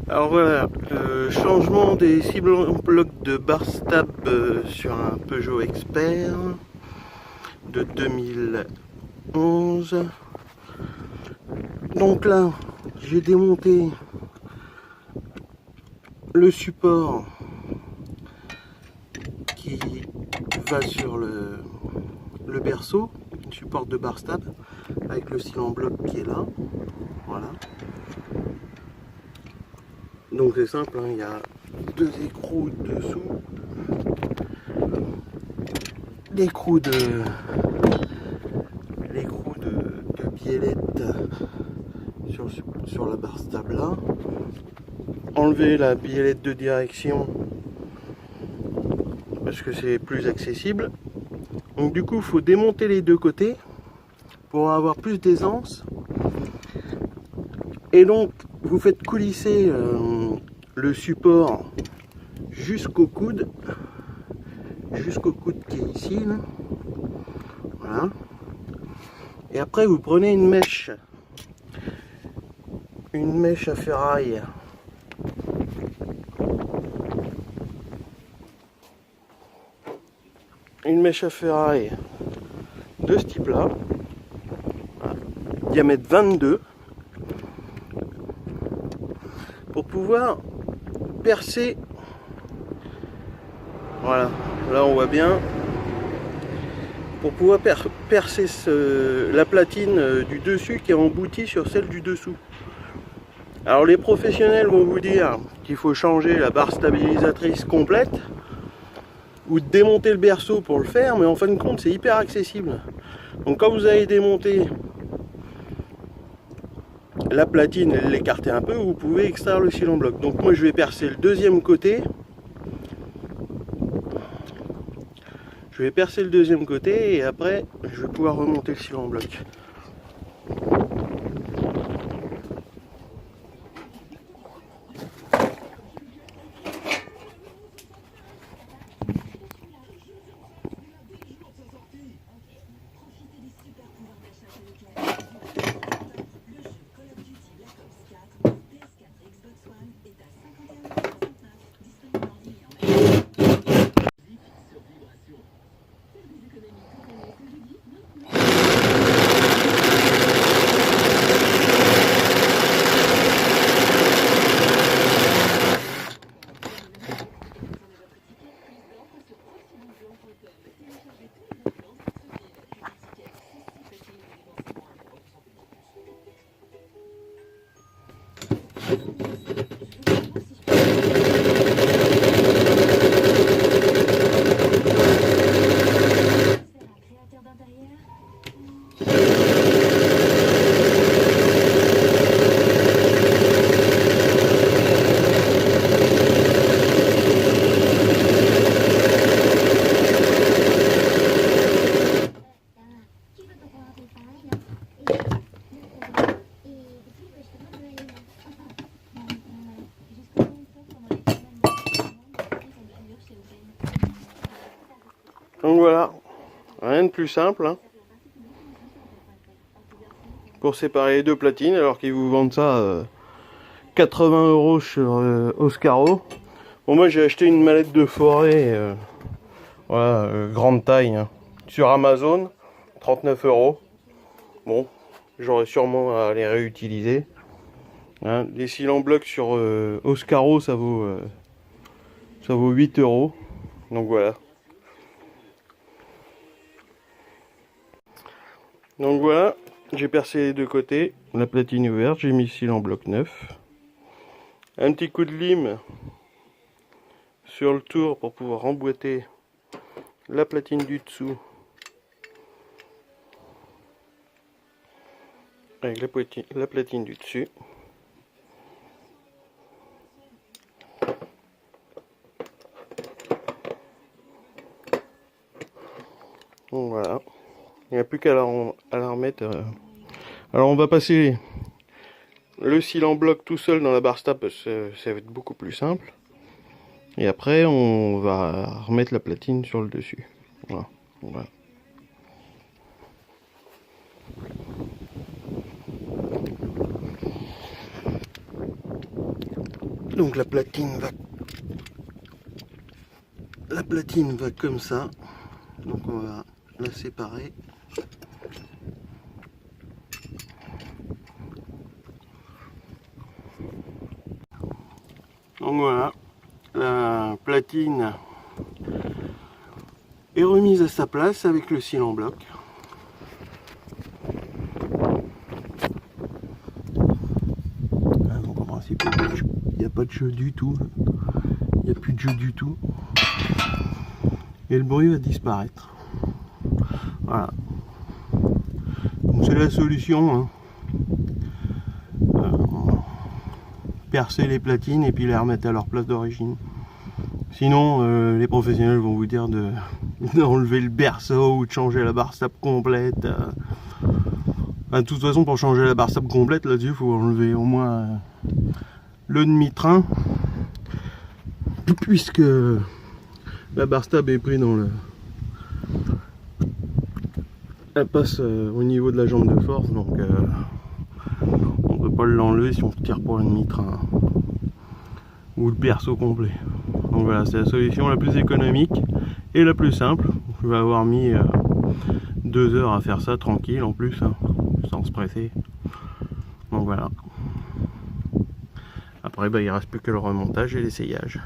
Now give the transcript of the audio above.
Alors voilà, changement des cibles en bloc de bar stab sur un Peugeot Expert de 2011. Donc là, j'ai démonté le support qui va sur le berceau, le support de bar stab avec le cyle en bloc qui est là. Voilà. Donc c'est simple, hein, il y a deux écrous dessous, l'écrou de biellette sur la barre stable là. Enlever la biellette de direction parce que c'est plus accessible. Donc du coup il faut démonter les deux côtés pour avoir plus d'aisance. Et donc vous faites coulisser le support jusqu'au coude qui est ici là. Voilà. Et après vous prenez une mèche à ferraille de ce type là, voilà. Diamètre 22, pour pouvoir percer. Voilà, là on voit bien, pour pouvoir percer la platine du dessus qui est emboutie sur celle du dessous. Alors les professionnels vont vous dire qu'il faut changer la barre stabilisatrice complète ou démonter le berceau pour le faire, mais en fin de compte c'est hyper accessible. Donc quand vous allez démonter la platine et l'écarter un peu, vous pouvez extraire le cyle en bloc. Donc moi je vais percer le deuxième côté. Et après je vais pouvoir remonter le cyle en bloc. Donc voilà, rien de plus simple hein, pour séparer les deux platines, alors qu'ils vous vendent ça 80 € sur Oscaro. Bon, moi j'ai acheté une mallette de forêt voilà, grande taille hein, sur Amazon, 39 €. Bon, j'aurais sûrement à les réutiliser hein. Les cils en bloc sur Oscaro ça vaut 8 €. Donc voilà. Donc voilà, j'ai percé les deux côtés, la platine est ouverte, j'ai mis le cyle en bloc neuf. Un petit coup de lime sur le tour pour pouvoir emboîter la platine du dessous avec la platine du dessus. Donc voilà. Il n'y a plus qu'à la remettre. Alors on va passer le cyle en bloc tout seul dans la barre stable parce que ça va être beaucoup plus simple. Et après on va remettre la platine sur le dessus. Voilà. Voilà. Donc la platine va comme ça. Donc on va la séparer. Donc voilà, la platine est remise à sa place avec le cil en bloc. Donc en principe, il n'y a pas de jeu du tout. Il n'y a plus de jeu du tout. Et le bruit va disparaître. Voilà. Donc c'est la solution. Hein. Percer les platines et puis les remettre à leur place d'origine. Sinon, les professionnels vont vous dire d'enlever le berceau ou de changer la barre stable complète. De toute façon, pour changer la barre stable complète, là-dessus, il faut enlever au moins le demi-train, puisque la barre stable est prise dans le... Elle passe au niveau de la jambe de force, donc on peut pas l'enlever si on tire pour le demi-train ou le berceau complet. Donc voilà, c'est la solution la plus économique et la plus simple. Je vais avoir mis 2 heures à faire ça tranquille en plus, hein, sans se presser. Donc voilà. Après, bah, il reste plus que le remontage et l'essayage.